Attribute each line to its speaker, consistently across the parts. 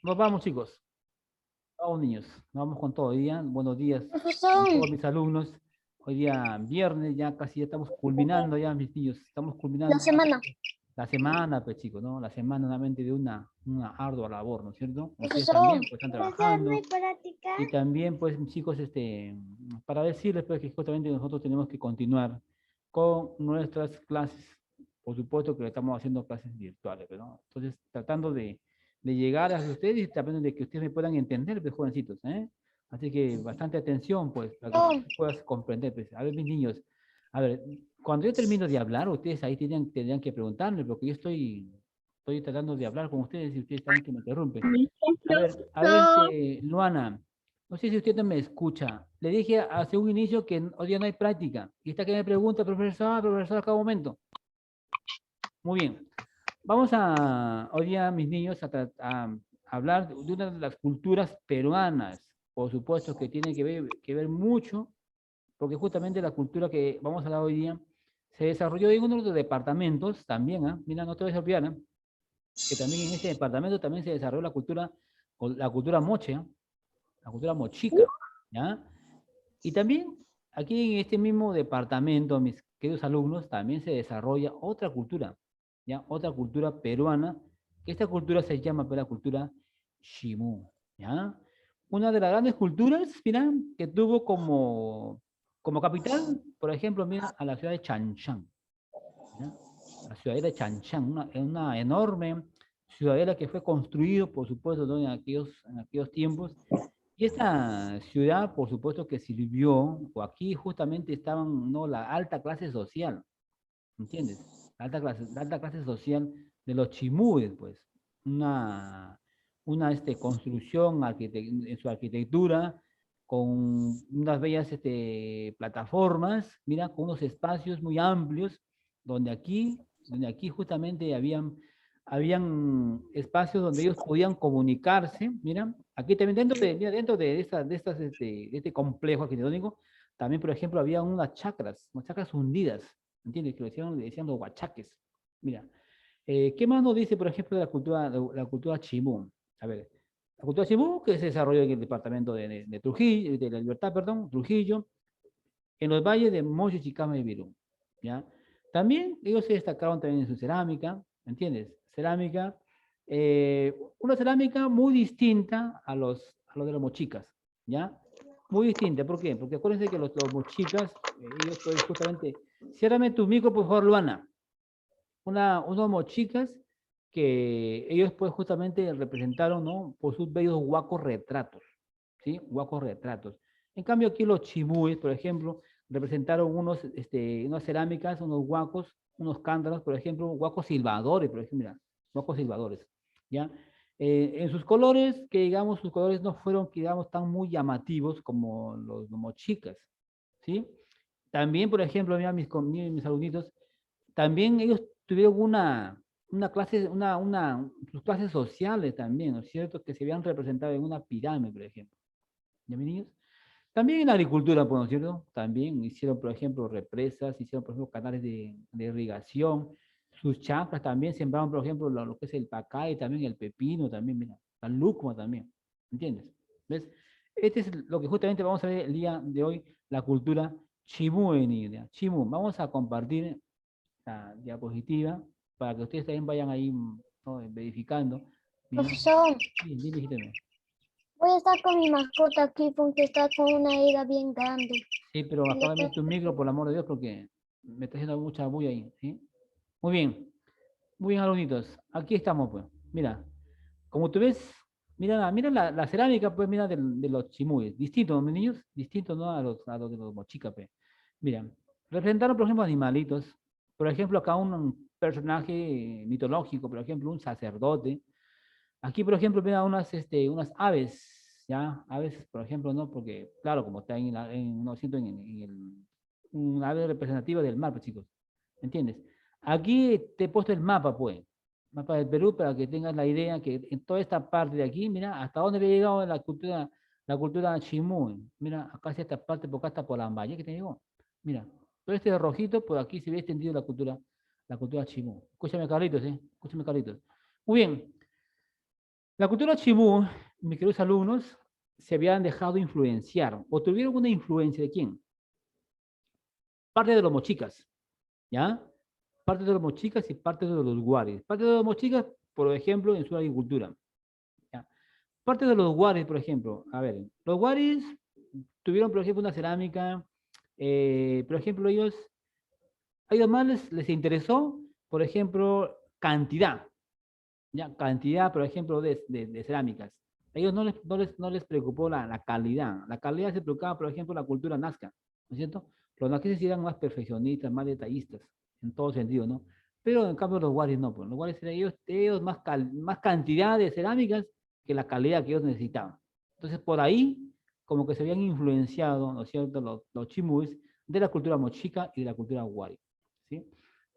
Speaker 1: Nos vamos, chicos. Vamos, niños. Nos vamos con todo. Hoy día, buenos días a
Speaker 2: Profesor,
Speaker 1: todos mis alumnos. Hoy día viernes, ya casi ya estamos culminando ya, mis niños. Estamos
Speaker 2: la
Speaker 1: culminando
Speaker 2: semana.
Speaker 1: la semana, pues, chicos, ¿no? La semana nuevamente de una ardua labor, ¿no es cierto? Ustedes
Speaker 2: Profesor.
Speaker 1: también, pues, están
Speaker 2: Profesor, ¿no hay
Speaker 1: trabajando.
Speaker 2: práctica?
Speaker 1: Y también, pues, chicos, para decirles, pues, que justamente nosotros tenemos que continuar con nuestras clases. Por supuesto que estamos haciendo clases virtuales, ¿no? Entonces, tratando de llegar a ustedes y también de que ustedes me puedan entender, pues, jovencitos, ¿eh? Así que bastante atención, pues, para que
Speaker 2: No.
Speaker 1: puedas comprender, pues. A ver, mis niños, a ver, cuando yo termino de hablar, ustedes ahí tendrían que preguntarme, porque yo estoy tratando de hablar con ustedes y ustedes saben que me interrumpen. A ver,
Speaker 2: Profesor.
Speaker 1: Luana, no sé si usted no me escucha. Le dije hace un inicio que hoy día no hay práctica. Y está que me pregunta, profesor, a cada momento. Muy bien. Vamos hoy día, mis niños, a hablar de una de las culturas peruanas. Por supuesto que tiene que ver mucho, porque justamente la cultura que vamos a hablar hoy día se desarrolló en uno de los departamentos también, ¿ah? Mira, no te vayas a olvidar, ¿ah? Que también en ese departamento también se desarrolló la cultura moche, ¿ah? La cultura mochica, ¿ya? Y también aquí en este mismo departamento, mis queridos alumnos, también se desarrolla otra cultura, ¿ya? Otra cultura peruana, que esta cultura se llama pues, la cultura Ximú, ¿ya? Una de las grandes culturas, mira, que tuvo como capital, por ejemplo, mira, a la ciudad de Chanchan, ¿ya? La ciudadela de Chanchan, una enorme ciudadela que fue construido, por supuesto, ¿no? en aquellos tiempos y esta ciudad, por supuesto que sirvió, o aquí justamente estaban, ¿no? La alta clase social, ¿entiendes? La alta clase social de los chimúes, pues, una, una construcción en su arquitectura, con unas bellas plataformas, mira, con unos espacios muy amplios, donde aquí justamente habían espacios donde ellos podían comunicarse, mira, aquí también mira, dentro de este complejo arquitectónico, también, por ejemplo, había unas chacras hundidas, ¿entiendes? Que le decían los huachaques. Mira, ¿qué más nos dice, por ejemplo, de la cultura chimú? A ver, la cultura chimú que se desarrolló en el departamento de Trujillo, de la Libertad, perdón, Trujillo, en los valles de Mocho, Chicama y Virú, ¿ya? También ellos se destacaron también en su cerámica, ¿entiendes? Una cerámica muy distinta a los de los mochicas, ¿ya? Muy distinta, ¿por qué? Porque acuérdense que los mochicas, ellos pues justamente, ciérrame tu micro, por favor, Luana, unos mochicas que ellos pues justamente representaron, ¿no? Por sus bellos huacos retratos, ¿sí? Huacos retratos. En cambio aquí los chimúes, por ejemplo, representaron unas cerámicas, unos huacos, unos cántaros, por ejemplo, huacos silbadores, por ejemplo, mira, huacos silbadores, ¿ya? En sus colores, que digamos, sus colores no fueron, que, digamos, tan muy llamativos como los mochicas, ¿sí? También, por ejemplo, mira, mis alumnitos, también ellos tuvieron una clase, sus clases sociales también, ¿no es cierto? Que se habían representado en una pirámide, por ejemplo. ¿Ya, mis niños? También en la agricultura, pues, ¿no es cierto? También hicieron, por ejemplo, represas, hicieron, por ejemplo, canales de irrigación. Sus chacras también sembraron, por ejemplo, lo que es el pacay, también el pepino, también, mira, la lúcuma también. ¿Entiendes? ¿Ves? Este es lo que justamente vamos a ver el día de hoy, la cultura chimú en India. Chimú. Vamos a compartir la diapositiva para que ustedes también vayan ahí, ¿no? Verificando. Mira,
Speaker 2: Profesor,
Speaker 1: sí, dime, hijito.
Speaker 2: voy a estar con mi mascota aquí porque está con una herida bien grande.
Speaker 1: Sí, pero
Speaker 2: Y le
Speaker 1: apágame tu micro, por el amor de Dios, porque me está haciendo mucha bulla ahí, ¿sí? Muy bien, alumnitos. Aquí estamos, pues. Mira, como tú ves, mira la cerámica, pues, mira, de los chimúes. Distinto, ¿no, mis niños? Distinto, ¿no? A los de los mochicas, pues. Mira, representaron, por ejemplo, animalitos. Por ejemplo, acá un personaje mitológico, por ejemplo, un sacerdote. Aquí, por ejemplo, mira unas aves, ¿ya? Aves, por ejemplo, ¿no? Porque, claro, como está no siento un ave representativa del mar, pues, chicos. ¿Entiendes? Aquí te he puesto el mapa, pues. Mapa del Perú para que tengas la idea que en toda esta parte de aquí, mira, hasta dónde había llegado la cultura chimú. Mira, acá hacia esta parte, por acá está por Lambaye, que te llegó. Mira, todo este rojito, por aquí se ve extendido la cultura chimú. Escúchame, Carlitos, ¿eh? Escúchame, Carlitos. Muy bien. La cultura chimú, mis queridos alumnos, se habían dejado influenciar, o tuvieron una influencia de quién? Parte de los mochicas, ¿ya? Parte de los mochicas y parte de los guaris. Parte de los mochicas, por ejemplo, en su agricultura. ¿Ya? Parte de los guaris, por ejemplo, a ver, los guaris tuvieron, por ejemplo, una cerámica, por ejemplo, a ellos más les interesó, por ejemplo, cantidad, ¿ya? Cantidad, por ejemplo, de cerámicas. A ellos no les preocupó la calidad. La calidad se preocupaba, por ejemplo, la cultura nazca, ¿no es cierto? Los nazqueses eran más perfeccionistas, más detallistas, en todo sentido, ¿no? Pero en cambio los guaris no, pues los guaris eran ellos más cantidad de cerámicas que la calidad que ellos necesitaban. Entonces, por ahí, como que se habían influenciado, ¿no es cierto?, los chimúes de la cultura mochica y de la cultura guari, ¿sí?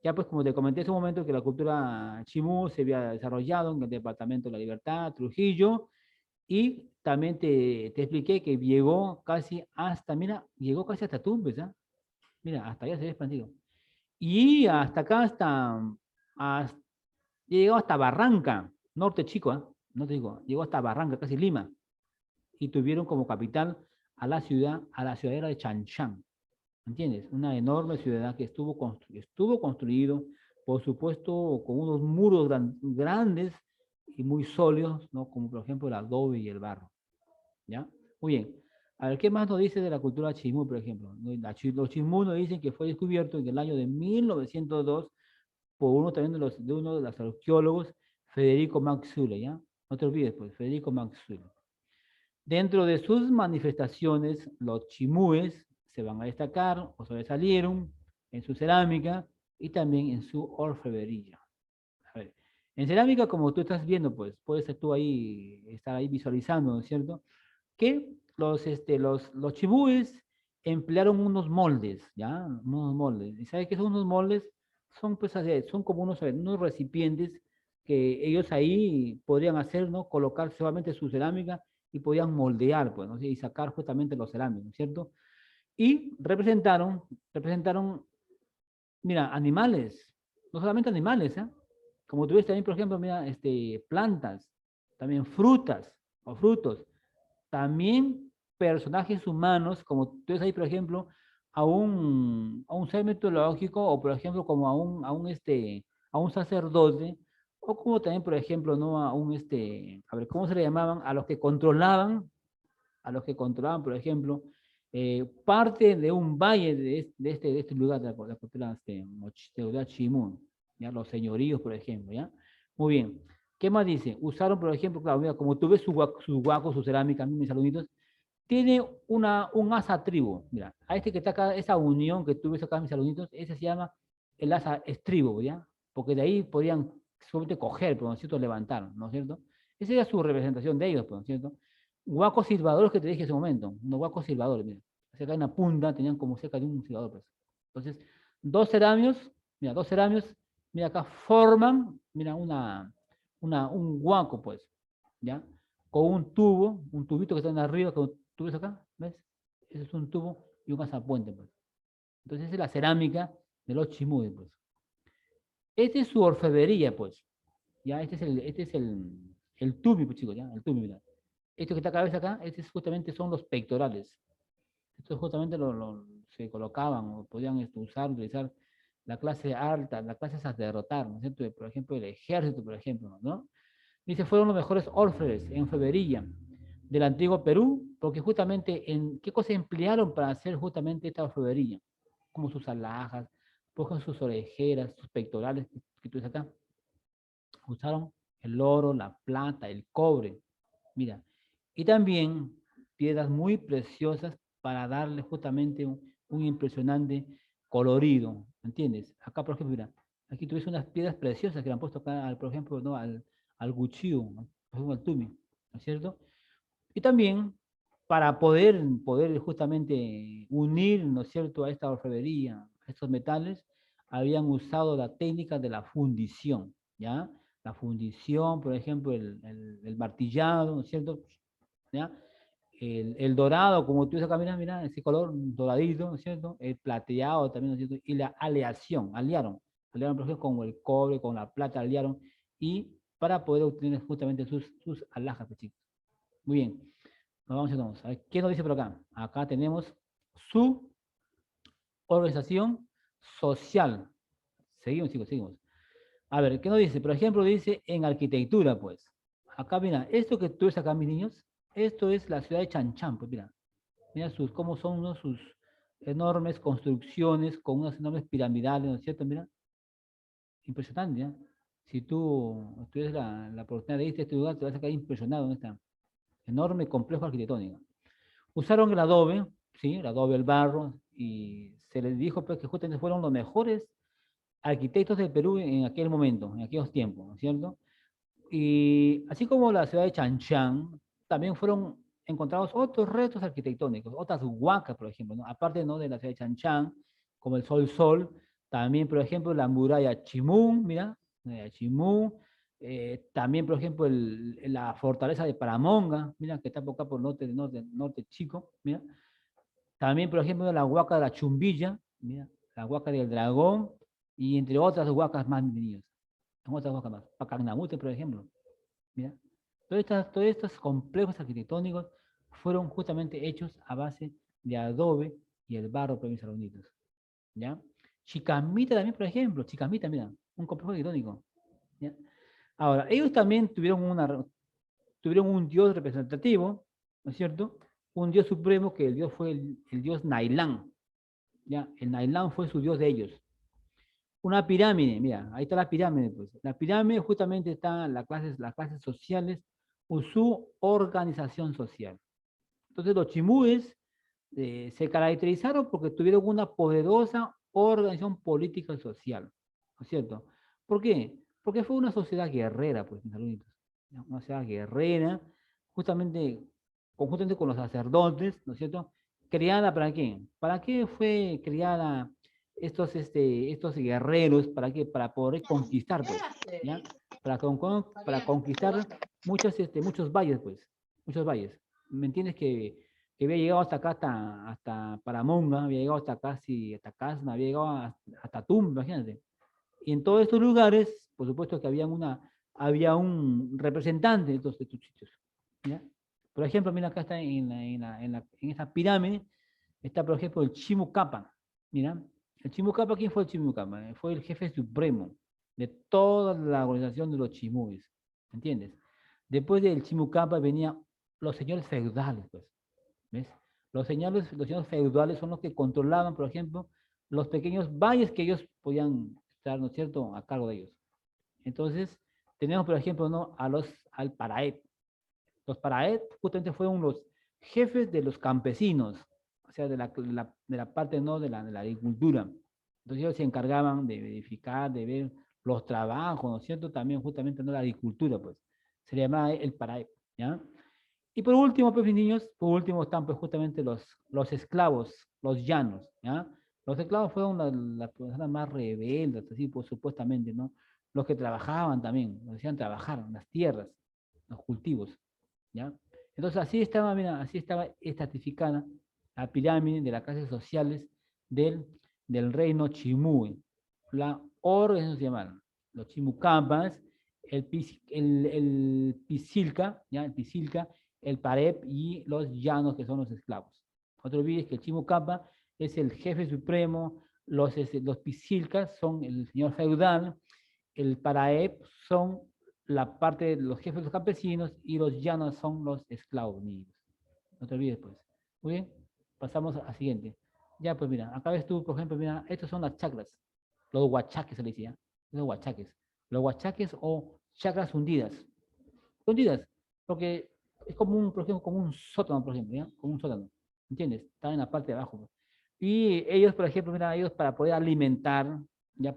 Speaker 1: Ya pues como te comenté en ese momento que la cultura chimú se había desarrollado en el departamento de La Libertad, Trujillo, y también te expliqué que llegó casi hasta, mira, llegó casi hasta Tumbes, ¿ah? Mira, hasta allá se había expandido. Y hasta acá, hasta llegó hasta Barranca, norte chico, ¿ah? No te digo, llegó hasta Barranca, casi Lima, y tuvieron como capital a la ciudadela de Chanchán. ¿Entiendes? Una enorme ciudad que estuvo construido, por supuesto, con unos muros grandes y muy sólidos, ¿no? Como por ejemplo el adobe y el barro, ¿ya? Muy bien. A ver, ¿qué más nos dice de la cultura chimú, por ejemplo? Los chimú nos dicen que fue descubierto en el año de 1902 por uno de los arqueólogos, Federico Maxule, ¿ya? No te olvides, pues, Federico Maxule. Dentro de sus manifestaciones, los chimúes se van a destacar o sobresalieron en su cerámica y también en su orfebrería. A ver, en cerámica, como tú estás viendo, pues puedes tú ahí estar ahí visualizando, ¿no es cierto? Que los chimúes emplearon unos moldes, ¿ya? Unos moldes. ¿Y sabes qué son unos moldes? Son, pues, son como unos recipientes que ellos ahí podrían hacer, ¿no? Colocar solamente su cerámica y podían moldear, pues, ¿no? Y sacar justamente los cerámicos, ¿no es cierto? Y representaron, mira, animales, no solamente animales, ¿eh? Como tú ves también, por ejemplo, mira, plantas, también frutas o frutos, también personajes humanos, como tú ves ahí, por ejemplo, a un ser mitológico o, por ejemplo, como a un sacerdote, o como también, por ejemplo, ¿no? A ver, ¿cómo se le llamaban? A los que controlaban, por ejemplo, parte de un valle de este lugar, de la cultura de Chimún, ¿ya? Los señoríos, por ejemplo, ¿ya? Muy bien. ¿Qué más dice? Usaron, por ejemplo, claro, mira, como tú ves su guaco, su cerámica, mis alumnitos, tiene un asa tribu. Mira, a este que está acá, esa unión que tú ves acá, mis alumnitos, ese se llama el asa estribo, ¿ya? Porque de ahí podían solamente coger, ¿no es cierto? Levantar, ¿no es cierto? Esa era su representación de ellos, ¿no es cierto? Guacos silbadores que te dije en ese momento, unos guacos silbadores, mira. Cerca de una punta tenían como cerca de un silbador, pues. Entonces, dos ceramios, mira, acá forman, mira, un guaco, pues, ¿ya? Con un tubito que está en arriba, que tú ves acá, ¿ves? Ese es un tubo y un azapuente, pues. Entonces, esa es la cerámica de los chimúes, pues. Esta es su orfebrería, pues. Ya, este es el tubi, pues, chicos, ya, el tubi, mira. Esto que está acá, ¿ves acá? Justamente son los pectorales. Estos justamente se colocaban o podían utilizar la clase alta, la clase sacerdotal, ¿no es cierto? Por ejemplo, el ejército, por ejemplo, ¿no? Dice, fueron los mejores orfebres en orfebrería del antiguo Perú, porque justamente, ¿qué cosas emplearon para hacer justamente esta orfebrería? Como sus alhajas, por ejemplo, sus orejeras, sus pectorales, que tú ves acá. Usaron el oro, la plata, el cobre, mira, y también piedras muy preciosas para darle justamente un impresionante colorido, ¿entiendes? Acá, por ejemplo, mira, aquí tuviste unas piedras preciosas que le han puesto acá, por ejemplo, ¿no? al guchío, por ejemplo, al tumi, ¿no es cierto? Y también para poder justamente unir, ¿no es cierto?, a esta orfebrería, a estos metales, habían usado la técnica de la fundición, ¿ya? La fundición, por ejemplo, el martillado, ¿no es cierto? ¿Ya? El dorado, como tú dices acá, mira, ese color doradito, ¿no es cierto? El plateado también, ¿no es cierto? Y la aleación, aliaron, por ejemplo, con el cobre, con la plata, aliaron, y para poder obtener justamente sus alhajas, pues, chicos. Muy bien. Nos vamos entonces. A ver, ¿qué nos dice por acá? Acá tenemos su organización social. Seguimos, chicos, seguimos. A ver, ¿qué nos dice? Por ejemplo, dice en arquitectura, pues. Acá, mira, esto que tú ves acá, mis niños, esto es la ciudad de Chanchán, pues mira. Mira cómo son, ¿no?, sus enormes construcciones con unas enormes piramidales, ¿no es cierto? Mira, impresionante, ¿ya? Si tú tuvieras la oportunidad de irte a este lugar, te vas a quedar impresionado en este enorme complejo arquitectónico. Usaron el adobe, ¿sí? El adobe, el barro, y se les dijo, pues, que justamente fueron los mejores arquitectos del Perú en aquel momento, en aquellos tiempos, ¿no es cierto? Y así como la ciudad de Chanchán, también fueron encontrados otros restos arquitectónicos, otras huacas, por ejemplo, ¿no? Aparte, ¿no?, de la ciudad de Chanchán, como el Sol, también, por ejemplo, la muralla Chimún, mira, Chimún, también, por ejemplo, la fortaleza de Paramonga, mira, que está por acá por norte chico, mira. También, por ejemplo, la huaca de la Chumbilla, mira, la huaca del Dragón, y entre otras huacas más, niños. Otras huacas más. Pacagnamute, por ejemplo. Mira. Todos estos complejos arquitectónicos fueron justamente hechos a base de adobe y el barro, por mis alumnitos. ¿Ya? Chicamita también, por ejemplo. Chicamita, mira, un complejo arquitectónico. ¿Ya? Ahora, ellos también tuvieron un dios representativo, ¿no es cierto? Un dios supremo, que el dios fue el dios Nailán. ¿Ya? El Nailán fue su dios de ellos. Una pirámide, mira, ahí está la pirámide, pues. La pirámide justamente está en las clases sociales o su organización social. Entonces los chimúes se caracterizaron porque tuvieron una poderosa organización política y social, ¿no es cierto? ¿Por qué? Porque fue una sociedad guerrera, pues, mis alumnitos. Una sociedad guerrera, conjuntamente con los sacerdotes, ¿no es cierto? ¿Creada para qué? ¿Para qué fue creada estos guerreros? ¿Para qué? Para poder conquistar, pues, ¿ya? Para conquistar muchos valles, pues, muchos valles. ¿Me entiendes? Que había llegado hasta acá, hasta Paramonga, había llegado hasta casi, hasta Casma, había llegado hasta Tumba, imagínate. Y en todos estos lugares, por supuesto que había un representante de todos estos sitios. ¿Ya? Por ejemplo, mira, acá está en esta pirámide, está, por ejemplo, el Chimucapa. Mira, el Chimucapa, ¿quién fue el Chimucapa? Fue el jefe supremo de toda la organización de los chimúes, ¿entiendes? Después del Chimucapa venían los señores feudales, pues, ¿ves? Los señores feudales son los que controlaban, por ejemplo, los pequeños valles que ellos podían estar, ¿no es cierto?, a cargo de ellos. Entonces, tenemos, por ejemplo, ¿no?, al Paraet. Los Paraet justamente fueron los jefes de los campesinos, o sea, de la parte, ¿no?, de la agricultura. Entonces ellos se encargaban de verificar, de ver los trabajos, ¿no es cierto?, también justamente, ¿no?, la agricultura, pues. Se le llamaba el Paraet, ¿ya? Y por último, pues, mis niños, por último están, pues, justamente los esclavos, los llanos, ¿ya? Los esclavos fueron las personas más rebeldes, así, pues, supuestamente, ¿no? Los que trabajaban también, los hacían trabajar en las tierras, los cultivos, ¿ya? Entonces, así estaba, mira, así estaba estratificada la pirámide de las clases sociales del reino Chimú. La organización se llamaban los Chimucampas, el Pisilca, ¿ya? El Pisilca, el Parep y los llanos, que son los esclavos. No te olvides que el Chimucapa es el jefe supremo, los Pisilcas son el señor feudal, el Paraep son la parte de los jefes de los campesinos y los llanos son los esclavos, niños. No te olvides, pues. Muy bien, pasamos al siguiente. Ya, pues mira, acá ves tú, por ejemplo, mira, estos son las chacras, los huachaques se le decía, los huachaques. Los huachaques o chacras hundidas. Hundidas, porque es como por ejemplo, como un sótano, por ejemplo, ¿ya? Como un sótano, ¿entiendes? Está en la parte de abajo. Pues. Y ellos, por ejemplo, mira, ellos para poder alimentar,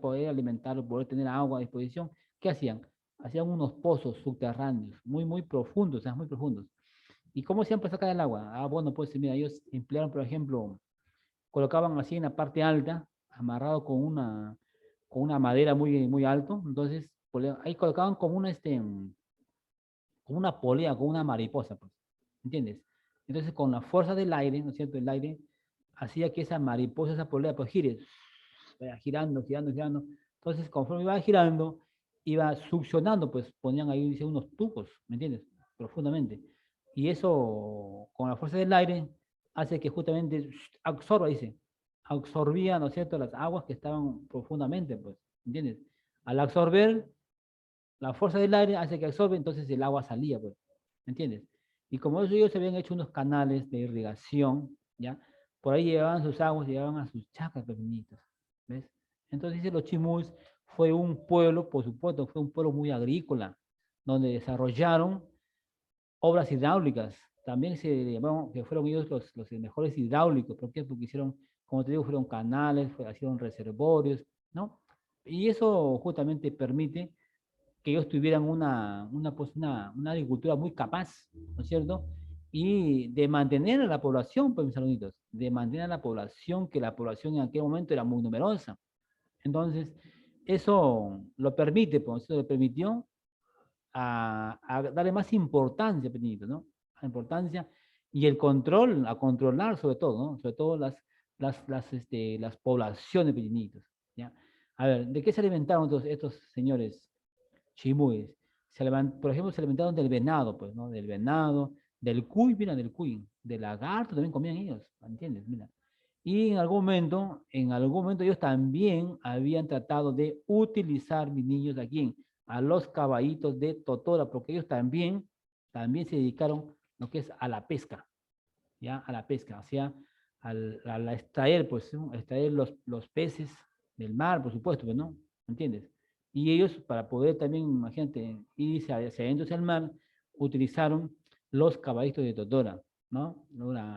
Speaker 1: poder tener agua a disposición, ¿qué hacían? Hacían unos pozos subterráneos, muy, muy profundos, o sea, muy profundos. ¿Y cómo hacían para sacar el agua? Ah, bueno, pues mira, ellos emplearon, por ejemplo, colocaban así en la parte alta, amarrado con una madera muy, muy alto, entonces ahí colocaban como una polea, como una mariposa, pues, ¿entiendes? Entonces, con la fuerza del aire, ¿no es cierto? El aire hacía que esa mariposa, esa polea, pues gire, vaya girando, girando, girando. Entonces, conforme iba girando, iba succionando, pues ponían ahí dice, unos tubos, ¿me entiendes? Profundamente. Y eso, con la fuerza del aire, hace que justamente absorba, dice, absorbía, ¿no es cierto?, las aguas que estaban profundamente, pues, ¿me entiendes? Al absorber, la fuerza del aire hace que absorbe, entonces el agua salía, pues, ¿me entiendes? Y como ellos se habían hecho unos canales de irrigación, ¿ya? Por ahí llevaban sus aguas, llevaban a sus chacras pequeñitas, ¿ves? Entonces dice, los chimús fue un pueblo, por supuesto, fue un pueblo muy agrícola, donde desarrollaron obras hidráulicas. También se llamaron que fueron ellos los mejores hidráulicos. ¿Por qué? Porque hicieron, como te digo, fueron canales, hicieron reservorios, ¿no? Y eso justamente permite que ellos tuvieran una agricultura muy capaz, ¿no es cierto? Y de mantener a la población, pues mis alumnitos, de mantener a la población, que la población en aquel momento era muy numerosa. Entonces, eso lo permite, pues eso le permitió a darle más importancia, pequeñito, ¿no? A importancia y el control, a controlar sobre todo, ¿no? Sobre todo las poblaciones pequeñitas, ¿ya? A ver, ¿de qué se alimentaron estos señores chimúes? Por ejemplo, se alimentaron del venado, pues, ¿no? Del venado, del cuy, mira, del cuy, del lagarto también comían ellos, ¿entiendes? Mira. Y en algún momento ellos también habían tratado de utilizar, mis niños, ¿a quién? A los caballitos de Totora, porque ellos también se dedicaron lo que es a la pesca, ¿ya? A la pesca, o sea, a extraer, pues, ¿no? Extraer los peces del mar, por supuesto, pues, ¿no? ¿Entiendes? Y ellos, para poder también, imagínate, irse hacia adentro hacia el mar, utilizaron los caballitos de Totora, ¿no?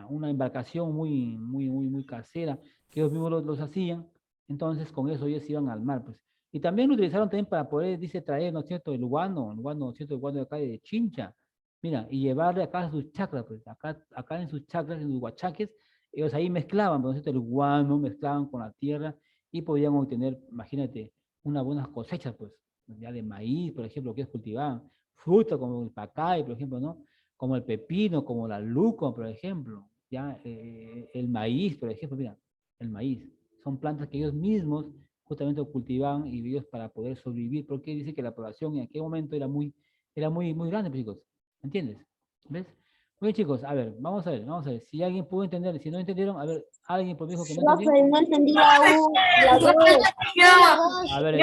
Speaker 1: Una embarcación muy casera, que ellos mismos los hacían, entonces con eso ellos iban al mar, pues. Y también lo utilizaron también para poder, dice, traer, ¿no es cierto?, el guano, ¿no es cierto?, el guano de acá de Chincha, mira, y llevarle acá a sus chakras, pues, acá en sus chakras, en sus huachaques, ellos ahí mezclaban, ¿no es cierto?, el guano, mezclaban con la tierra y podían obtener, imagínate, unas buenas cosechas, pues, ya de maíz, por ejemplo, que ellos cultivaban, fruta como el pacay, por ejemplo, ¿no? Como el pepino, como la luco, por ejemplo, ya el maíz, por ejemplo, mira, el maíz. Son plantas que ellos mismos justamente cultivaban y ellos para poder sobrevivir, porque dice que la población en aquel momento muy grande, pues, chicos. ¿Entiendes? ¿Ves? Muy bien, chicos, a ver, vamos a ver. Si alguien pudo entender, si no entendieron, a ver, alguien por dijo que no entendió.
Speaker 2: Profe, no entendí la dos.
Speaker 1: A ver,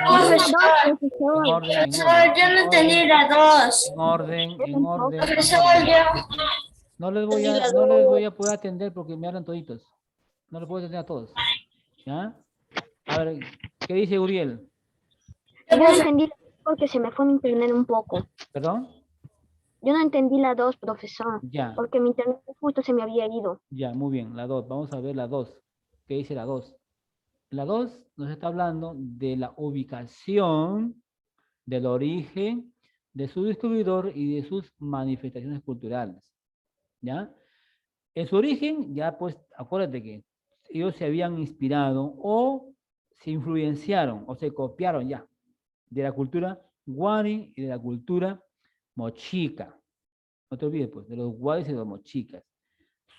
Speaker 2: Profesor.
Speaker 3: Profesor, yo no entendí la dos. Profesor, yo
Speaker 1: No les voy a poder atender porque me hablan toditos. No les puedo atender a todos. ¿Ya? A ver, ¿qué dice Uriel?
Speaker 2: Yo no entendí porque se me fue mi internet un poco.
Speaker 1: ¿Perdón?
Speaker 2: Yo no entendí la dos, profesor,
Speaker 1: Ya,
Speaker 2: porque mi internet justo se me había ido.
Speaker 1: ya, muy bien, la 2. Vamos a ver la 2. ¿Qué dice la 2? La 2 nos está hablando de la ubicación, del origen de su descubridor y de sus manifestaciones culturales. ¿Ya? En su origen, ya pues, acuérdate que ellos se habían inspirado o se influenciaron o se copiaron ya de la cultura guari y de la cultura mochica. No te olvides, pues, de los guaris y de los mochicas.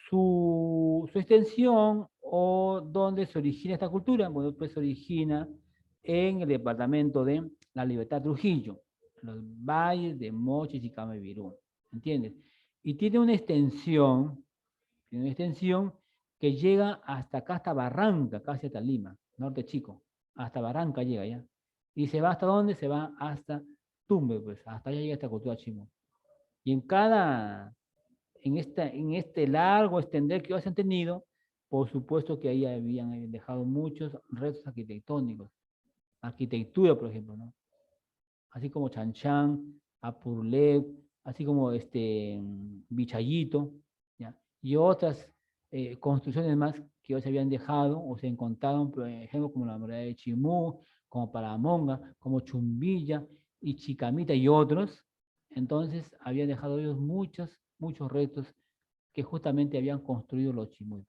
Speaker 1: Su extensión o dónde se origina esta cultura, bueno, pues se origina en el departamento de La Libertad, Trujillo, los valles de Mochi, Chicama y Virú, ¿entiendes? Y tiene una extensión que llega hasta acá, hasta Barranca, casi hasta Lima, norte chico, hasta Barranca llega ya. ¿Y se va hasta dónde? Se va hasta Tumbe, pues, hasta allá llega esta cultura chimo. Y en este largo extender que ellos han tenido, por supuesto que ahí habían dejado muchos restos arquitectónicos, arquitectura, por ejemplo, ¿no? Así como Chanchán, Apurlé, así como Vichayito, ¿ya? Y otras construcciones más que ellos habían dejado o se encontraron, por ejemplo, como la muralla de Chimú, como Paramonga, como Chumbilla y Chicamita y otros. Entonces, habían dejado ellos muchos restos que justamente habían construido los Chimú,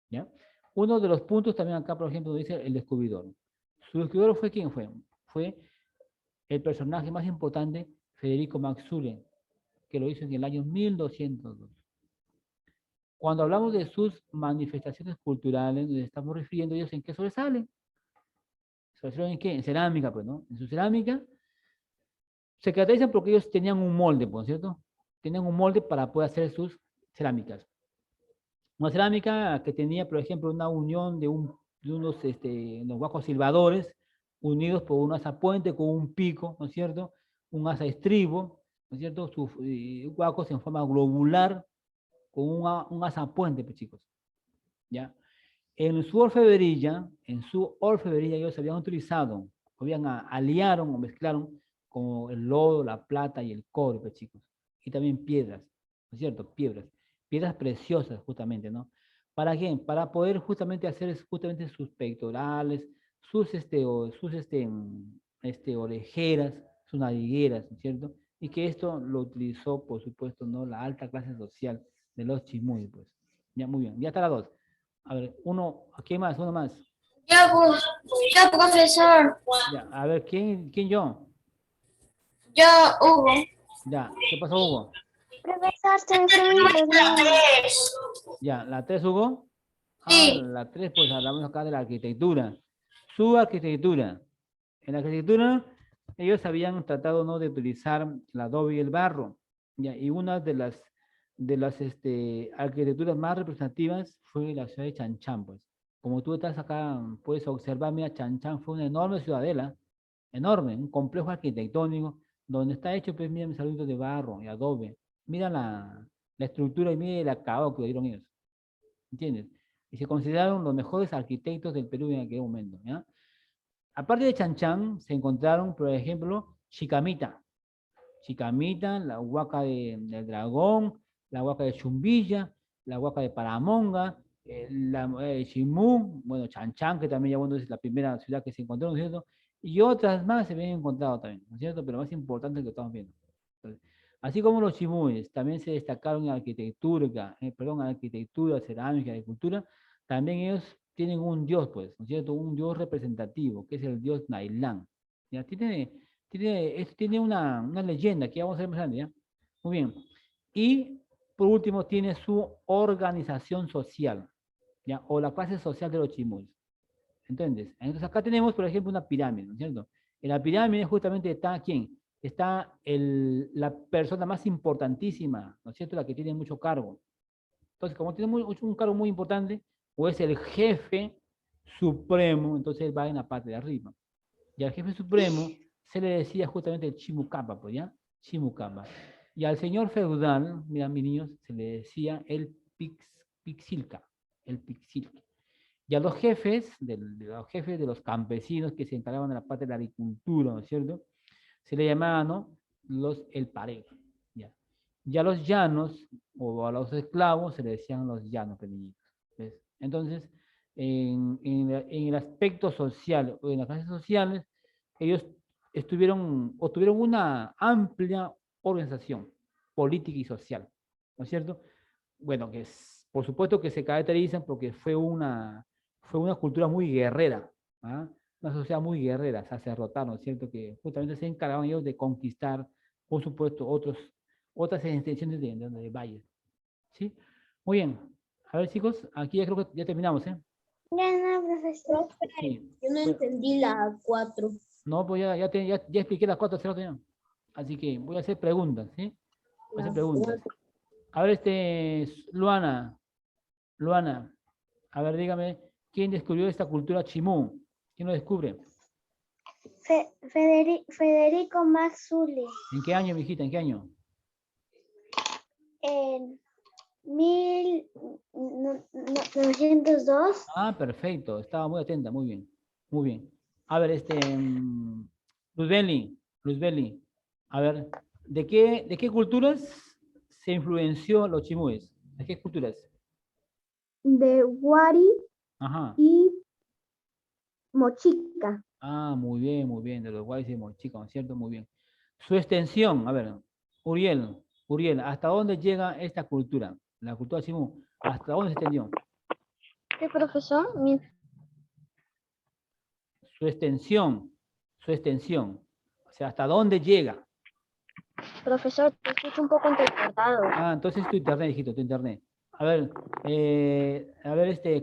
Speaker 1: ¿ya? Uno de los puntos también acá, por ejemplo, dice el descubridor. ¿Su descubridor fue quién fue? Fue el personaje más importante, Federico Maxule, que lo hizo en el año 1202. Cuando hablamos de sus manifestaciones culturales, nos estamos refiriendo a ellos en qué sobresalen. ¿Se hicieron en qué? En cerámica, pues, ¿no? En su cerámica se caracterizan porque ellos tenían un molde, ¿por cierto? Tenían un molde para poder hacer sus cerámicas. Una cerámica que tenía, por ejemplo, una unión de unos huacos silbadores unidos por un asa puente con un pico, ¿no es cierto? Un asa estribo, ¿no es cierto? Sus huacos en forma globular con un asa puente, pues, chicos. ¿Ya? En su orfebrería ellos habían utilizado, aliaron o mezclaron con el lodo, la plata y el cobre, pues, chicos. Y también piedras, ¿no es cierto? Piedras preciosas, justamente, ¿no? ¿Para qué? Para poder justamente hacer justamente sus pectorales, sus orejeras, sus narigueras, ¿no es cierto? Y que esto lo utilizó, por supuesto, ¿no? La alta clase social de los chimuyos, pues. Ya, muy bien. Ya está la dos. A ver, ¿quién más? Uno más.
Speaker 3: Yo, profesor.
Speaker 1: Ya, a ver, ¿quién yo?
Speaker 3: Yo, Hugo.
Speaker 1: Ya, ¿qué pasó, Hugo?
Speaker 2: Profesor, se me fueron los niños.
Speaker 1: Ya, ¿la 3, Hugo?
Speaker 3: Sí.
Speaker 1: La 3, pues hablamos acá de la arquitectura. Su arquitectura. En la arquitectura, ellos habían tratado, ¿no?, de utilizar el adobe y el barro. Ya, y una de las arquitecturas más representativas fue la ciudad de Chanchán, pues. Como tú estás acá, puedes observar, mira, Chanchán fue una enorme ciudadela, enorme, un complejo arquitectónico, donde está hecho, pues, mira, mis saludos de barro y adobe. Mira la estructura y mira el acabado que dieron ellos. ¿Entiendes? Y se consideraron los mejores arquitectos del Perú en aquel momento, ¿ya? Aparte de Chanchán, se encontraron, por ejemplo, Chicamita. Chicamita, la huaca del Dragón, la huaca de Chumbilla, la huaca de Paramonga, Chimú, bueno, Chanchán, que también ya, bueno, es la primera ciudad que se encontró, ¿no es cierto? Y otras más se habían encontrado también, ¿no es cierto? Pero más importante que estamos viendo. Entonces, así como los chimúes también se destacaron en arquitectura, cerámica, agricultura, también ellos tienen un dios, pues, ¿no es cierto? Un dios representativo, que es el dios Nailán. ¿Ya? Tiene una leyenda que ya vamos a ver más adelante, ¿ya? Muy bien. Y por último tiene su organización social, ¿ya? O la clase social de los chimúes. Entonces acá tenemos, por ejemplo, una pirámide, ¿no es cierto? En la pirámide justamente está ¿quién? Está la persona más importantísima, ¿no es cierto? La que tiene mucho cargo. Entonces, como tiene un cargo muy importante, o es el jefe supremo, entonces él va en la parte de arriba. Y al jefe supremo se le decía justamente el Chimucamba, pues, ¿ya? Chimucamba. Y al señor feudal, mira, mis niños, se le decía el Pixilca, el Pixilca. Y a los jefes de los campesinos que se encargaban de la parte de la agricultura, ¿no es cierto? Se le llamaban, ¿no?, el Pareg. ¿Ya? Y a los llanos, o a los esclavos, se le decían los llanos, pequeñitos. ¿Ves? Entonces, en el aspecto social, o en las clases sociales, ellos tuvieron una amplia organización política y social, ¿no es cierto? Bueno, por supuesto que se caracterizan porque fue una cultura muy guerrera, ¿ah? Una sociedad muy guerrera, sacerdotal, ¿no es cierto? Que justamente se encargaban ellos de conquistar, por supuesto, otras extensiones de valles, ¿sí? Muy bien. A ver, chicos, aquí ya creo que ya terminamos, ¿eh?
Speaker 2: Ya no, profesor.
Speaker 1: Sí.
Speaker 3: Yo no entendí la 4.
Speaker 1: No, pues ya expliqué las 4 hace ya. Así que voy a hacer preguntas, ¿sí? Voy a hacer preguntas. A ver, Luana, a ver, dígame, ¿quién descubrió esta cultura chimú? ¿Quién lo descubre?
Speaker 2: Federico Mazzulli.
Speaker 1: ¿En qué año, mijita? ¿En qué año?
Speaker 2: En 1902.
Speaker 1: Ah, perfecto. Estaba muy atenta. Muy bien. Muy bien. A ver, Luzbeli. A ver, ¿de qué culturas se influenció los chimúes? ¿De qué culturas?
Speaker 2: De Wari
Speaker 1: Ajá.
Speaker 2: y Mochica.
Speaker 1: Ah, muy bien. De los guays y mochicos, ¿no es cierto? Muy bien. Su extensión, a ver, Uriel, ¿hasta dónde llega esta cultura? La cultura chimú, ¿hasta dónde se extendió?
Speaker 2: ¿Qué, profesor?
Speaker 1: Su extensión. O sea, ¿hasta dónde llega?
Speaker 2: Profesor, te escucho un poco entrecortado.
Speaker 1: Ah, entonces tu internet, hijito, tu internet. A ver,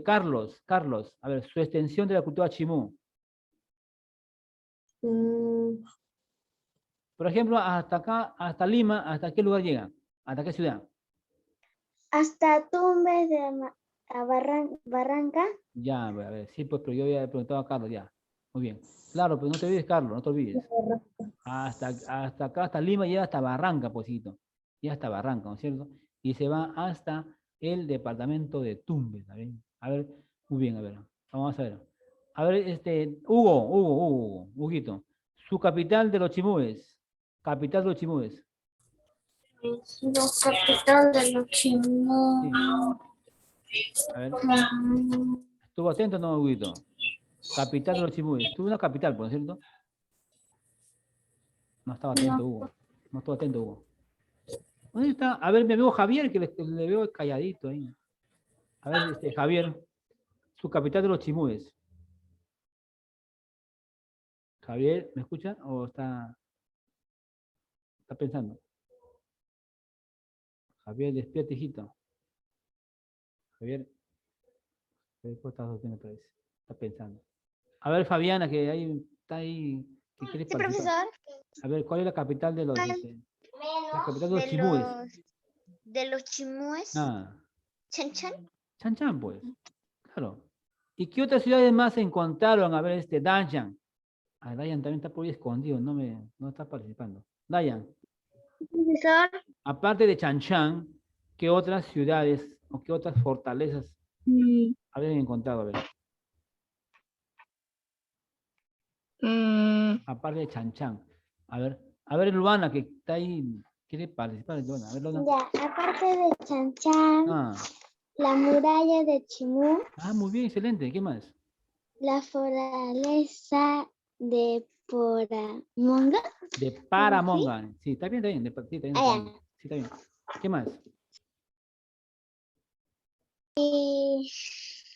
Speaker 1: Carlos, a ver, su extensión de la cultura chimú. Por ejemplo, hasta acá, hasta Lima, ¿hasta qué lugar llega? ¿Hasta qué ciudad?
Speaker 2: Hasta Tumbes de Barranca.
Speaker 1: Ya, a ver, sí, pues, pero yo había preguntado a Carlos, ya. Muy bien. Claro, pero no te olvides, Carlos, no te olvides. Hasta acá, hasta Lima, llega hasta Barranca, posito. Llega hasta Barranca, ¿no es cierto? Y se va hasta el departamento de Tumbes, ¿saben? A ver, muy bien, a ver, vamos a ver. A ver, Huguito. Su capital de los Chimúes. Capital de los Chimúes.
Speaker 3: La capital de los Chimú.
Speaker 1: Sí. A ver, ¿estuvo atento o no, Huguito? Capital de los Chimúes. Tuvo una capital, por cierto. No estaba atento, Hugo. No estaba atento, Hugo. ¿Dónde está? A ver, mi amigo Javier, que le veo calladito ahí. A ver, Javier, su capital de los Chimúes. Javier, ¿me escucha o está pensando? Javier, despierta, hijito. Javier, está durmiendo otra vez. Está pensando. A ver, Fabiana, que ahí está ahí, que quiere
Speaker 2: Sí,
Speaker 1: participar.
Speaker 2: profesor.
Speaker 1: A ver, ¿cuál es la capital de los, la capital de los Chimúes?
Speaker 2: De los Chimúes.
Speaker 1: Ah,
Speaker 2: Chanchan.
Speaker 1: Chan Chan, pues. Claro. ¿Y qué otras ciudades más se encontraron? A ver, Dayan. Ah, Dayan también está por ahí escondido, no está participando. Dayan,
Speaker 2: Profesor.
Speaker 1: aparte de Chanchan, ¿qué otras ciudades o qué otras fortalezas habían encontrado? A ver, aparte de Chanchan. A ver, Luana, que está ahí, quiere participar. Luana. A ver, Luana.
Speaker 2: Ya, aparte de Chanchan,
Speaker 1: Ah,
Speaker 2: la muralla de Chimú,
Speaker 1: muy bien, excelente. ¿Qué más?
Speaker 2: la fortaleza de Poramonga.
Speaker 1: De Paramonga. Sí, está bien, está bien. Sí, está bien,
Speaker 2: Ah,
Speaker 1: Paramonga. Sí, está bien. ¿Qué más?
Speaker 2: y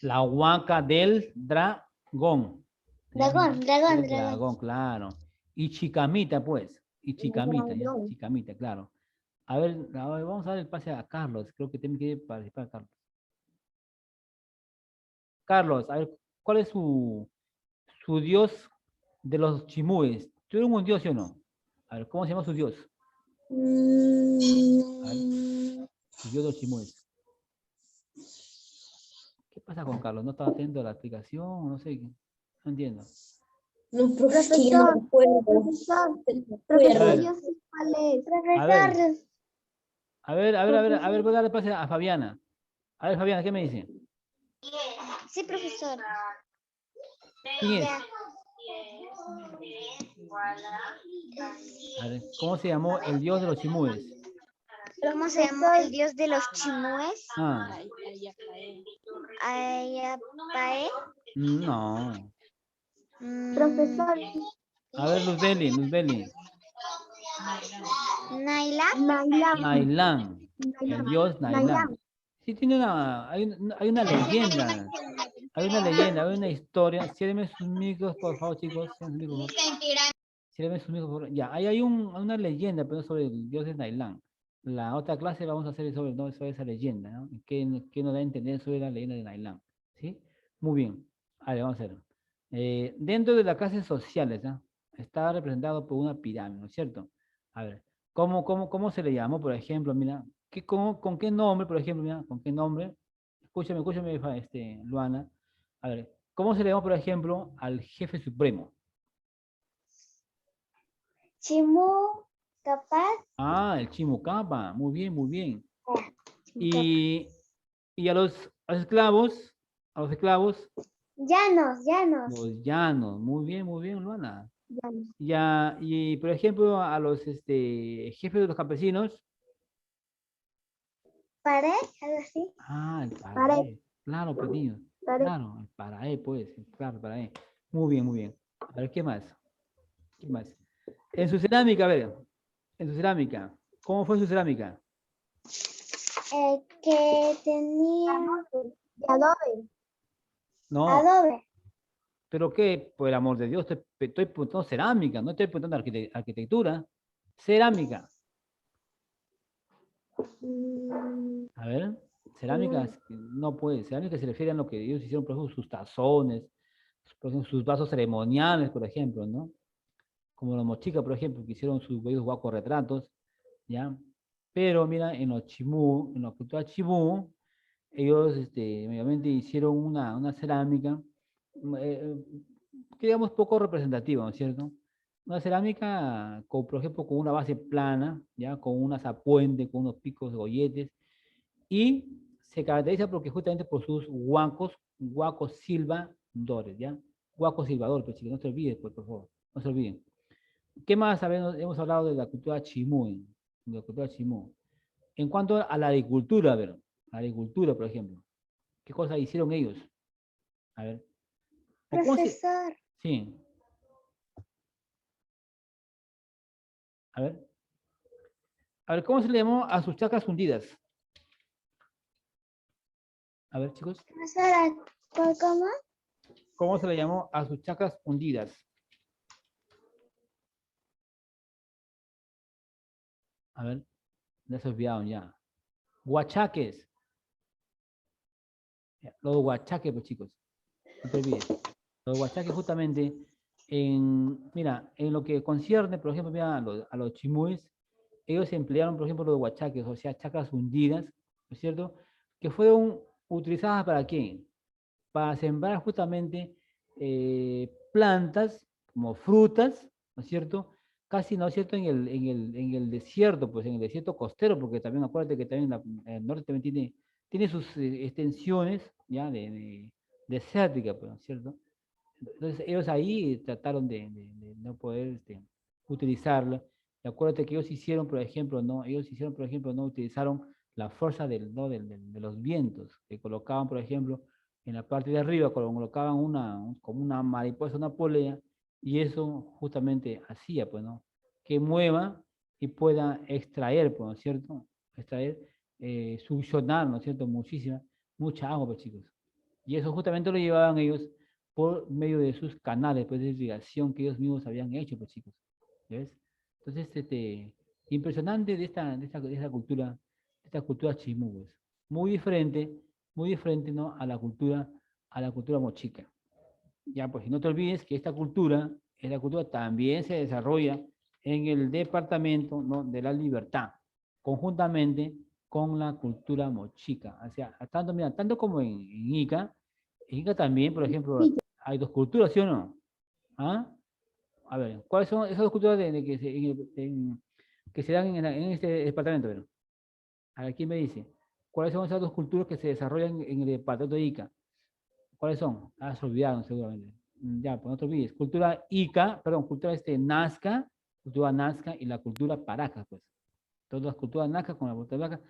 Speaker 1: La Huaca del Dragón.
Speaker 2: dragón,
Speaker 1: Del
Speaker 2: dragón.
Speaker 1: dragón, claro. Y Chicamita, pues. Y Chicamita, ya. Chicamita, claro. A ver, vamos a dar el pase a Carlos. Creo que tiene que participar Carlos. Carlos, a ver, ¿cuál es su dios de los chimúes? ¿Tuvieron un dios, sí o no? A ver, ¿cómo se llama su dios? A ver, su dios de los chimúes. ¿Qué pasa con Carlos? ¿No estaba atento a la explicación? No sé, no entiendo.
Speaker 4: No, profesor, que yo no me acuerdo.
Speaker 1: Profesor,
Speaker 2: yo sé cuál es.
Speaker 1: A ver,
Speaker 2: Profesor.
Speaker 1: a ver, voy a darle pase a Fabiana. A ver, Fabiana, ¿qué me dice?
Speaker 2: Sí, profesor.
Speaker 1: ¿Quién es?
Speaker 2: Ya.
Speaker 1: A ver, ¿cómo se llamó el dios de los chimúes?
Speaker 2: ¿Cómo se llama el dios de los Chimúes?
Speaker 1: Ah,
Speaker 2: Ayapae.
Speaker 1: no.
Speaker 2: Profesor.
Speaker 1: A ver, Luzbeli.
Speaker 2: Naila.
Speaker 1: Nailán, el dios Nailán. Sí, hay una leyenda, hay una historia. Cierren sus micros, por favor, chicos. Cierren sus micros, por favor. Cierren sus micros, por favor. Ya, ahí hay una leyenda, pero sobre el dios de Nailán. La otra clase vamos a hacer sobre esa leyenda, ¿no? ¿Qué nos da a entender sobre la leyenda de Nailán? ¿Sí? Muy bien. A ver, vamos a ver. Dentro de las clases sociales, ¿no? Está representado por una pirámide, ¿no es cierto? A ver, ¿cómo se le llamó, por ejemplo? Mira, ¿con qué nombre, por ejemplo? Mira, ¿con qué nombre? Escúchame, Luana. A ver, ¿cómo se le llamó, por ejemplo, al jefe supremo?
Speaker 2: Chimú. Capaz.
Speaker 1: Ah, el Chimucapa. Muy bien, muy bien. Y a los esclavos,
Speaker 2: Llanos.
Speaker 1: los llanos. Muy bien, Luana.
Speaker 2: Llanos.
Speaker 1: Ya, y por ejemplo, a los jefes de los campesinos.
Speaker 2: Pared, algo así.
Speaker 1: Ah, el Paraé. Claro, pues niños. Claro, el Paraé, pues. Claro, el Paraé. Muy bien, muy bien. A ver, ¿qué más? ¿Qué más? En su cerámica, a ver. En su cerámica. ¿Cómo fue su cerámica?
Speaker 2: Que tenía adobe.
Speaker 1: No,
Speaker 2: Adobe.
Speaker 1: ¿pero qué? Por el amor de Dios, estoy preguntando cerámica, no estoy preguntando arquitectura. Cerámica. A ver, cerámica, no puede. Cerámica se refiere a lo que ellos hicieron, por ejemplo, sus tazones, por ejemplo, sus vasos ceremoniales, por ejemplo, ¿no? como los mochicas, por ejemplo, que hicieron sus bellos guacos retratos, ¿ya? Pero mira, en los chimú, en la cultura chimú, ellos obviamente hicieron una cerámica, eh, que digamos poco representativa, ¿no es cierto? Una cerámica, con, por ejemplo, con una base plana, ¿ya? Con unas apuentes, con unos picos de golletes, y se caracteriza porque justamente por sus huacos silbadores, ¿ya? Huacos silbadores, pues chicos, no se olviden, pues, por favor, no se olviden. ¿Qué más hemos hablado de la cultura chimú? De la cultura chimú. En cuanto a la agricultura, a ver, la agricultura, por ejemplo, ¿qué cosas hicieron ellos? A ver.
Speaker 2: Profesor.
Speaker 1: Sí. A ver. A ver, ¿cómo se le llamó a sus chacras hundidas? A ver, chicos.
Speaker 2: Profesora, ¿cómo?
Speaker 1: ¿Cómo se le llamó a sus chacras hundidas? A ver, ya se olvidaron ya. Huachaques. Los huachaques, pues chicos. No te olvides. Los huachaques justamente, mira, en lo que concierne, por ejemplo, mira, a los chimúes, ellos emplearon, por ejemplo, los huachaques, o sea, chacras hundidas, ¿no es cierto? Que fueron utilizadas ¿para qué? Para sembrar justamente plantas como frutas, ¿no es cierto? Casi, ¿no es cierto?, en el desierto, pues en el desierto costero, porque también acuérdate que también el norte también tiene sus extensiones, ¿ya? Desérticas, pues, ¿no es cierto? Entonces ellos ahí trataron de no poder utilizarla. Y acuérdate que ellos hicieron, por ejemplo, no utilizaron la fuerza de los vientos, que colocaban, por ejemplo, en la parte de arriba, colocaban como una mariposa, una polea, y eso justamente hacía, pues, ¿no? Que mueva y pueda extraer, pues, ¿no es cierto? Extraer, succionar, ¿no es cierto? Mucha agua, pues, chicos. Y eso justamente lo llevaban ellos por medio de sus canales, pues, de irrigación que ellos mismos habían hecho, pues, chicos. ¿Ya ves? Entonces, impresionante de esta cultura chimú, pues. Muy diferente, ¿no? A la cultura mochica. Ya, pues, y no te olvides que esta cultura también se desarrolla en el departamento, ¿no?, de la Libertad, conjuntamente con la cultura mochica. O sea, tanto como en Ica. En Ica también, por ejemplo, hay dos culturas, ¿sí o no? ¿Ah? A ver, ¿cuáles son esas dos culturas que se dan en este departamento? A ver, ¿quién me dice? ¿Cuáles son esas dos culturas que se desarrollan en el departamento de Ica? ¿Cuáles son? Ah, se olvidaron seguramente. Ya, pues no te olvides. Cultura Nazca, cultura Nazca y la cultura Paracas, pues. Todas las culturas Nazca con la cultura Paracas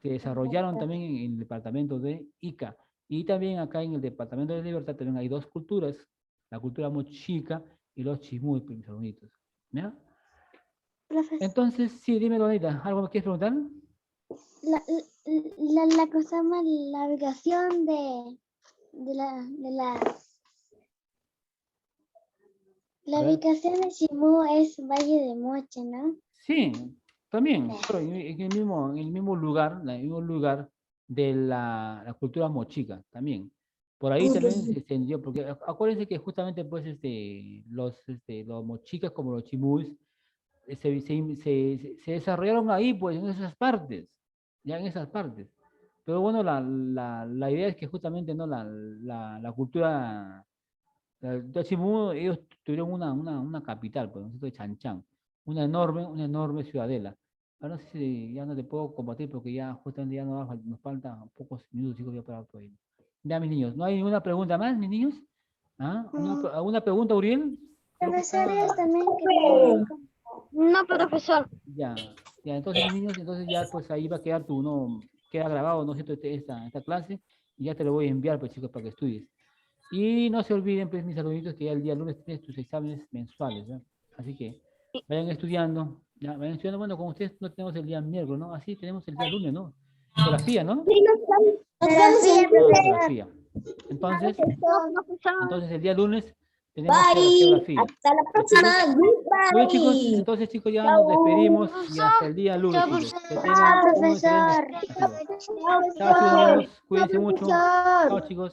Speaker 1: se desarrollaron también en el departamento de Ica. Y también acá en el departamento de Libertad también hay dos culturas, la cultura mochica y los chimúes, mis hermanitos. ¿Ya? Entonces, sí, dime, Donita, ¿algo me quieres preguntar?
Speaker 2: La cosa más, la ubicación la ubicación de Chimú es Valle de Moche, ¿no?
Speaker 1: Sí, también, pero en el mismo lugar de la cultura mochica, también. Por ahí también se extendió, porque acuérdense que justamente pues los mochicas como los chimús se desarrollaron ahí, pues, en esas partes, ya en esas partes. Pero bueno, la idea es que justamente, ¿no? La cultura de Chimú, ellos tuvieron una capital, pues, ¿no? De Chanchán, una enorme ciudadela. Ahora no sé si ya no te puedo compartir porque ya justamente ya nos faltan pocos minutos, chicos, ya para poder. Ya, mis niños, ¿no hay ninguna pregunta más, mis niños? ¿Ah? ¿Alguna pregunta, Uriel?
Speaker 2: Profesores también no, profesor.
Speaker 1: Ya, entonces, mis niños, entonces ya pues ahí va a quedar queda grabado, ¿no es cierto?, esta clase, y ya te lo voy a enviar, pues, chicos, para que estudies. Y no se olviden, pues, mis alumnitos, que ya el día lunes tienes tus exámenes mensuales, ¿no? Así que vayan estudiando, ya, vayan estudiando. Bueno, con ustedes no tenemos el día miércoles, ¿no? Así tenemos el día lunes, ¿no? Geografía, ¿no? Geografía. Entonces el día lunes tenemos geografía.
Speaker 4: Hasta la próxima.
Speaker 1: Bueno, chicos, entonces, chicos, ya nos despedimos y hasta el día lunes, chicos. Que tengan un excelente día. Chao, chicos, cuídense mucho. Chao, chicos.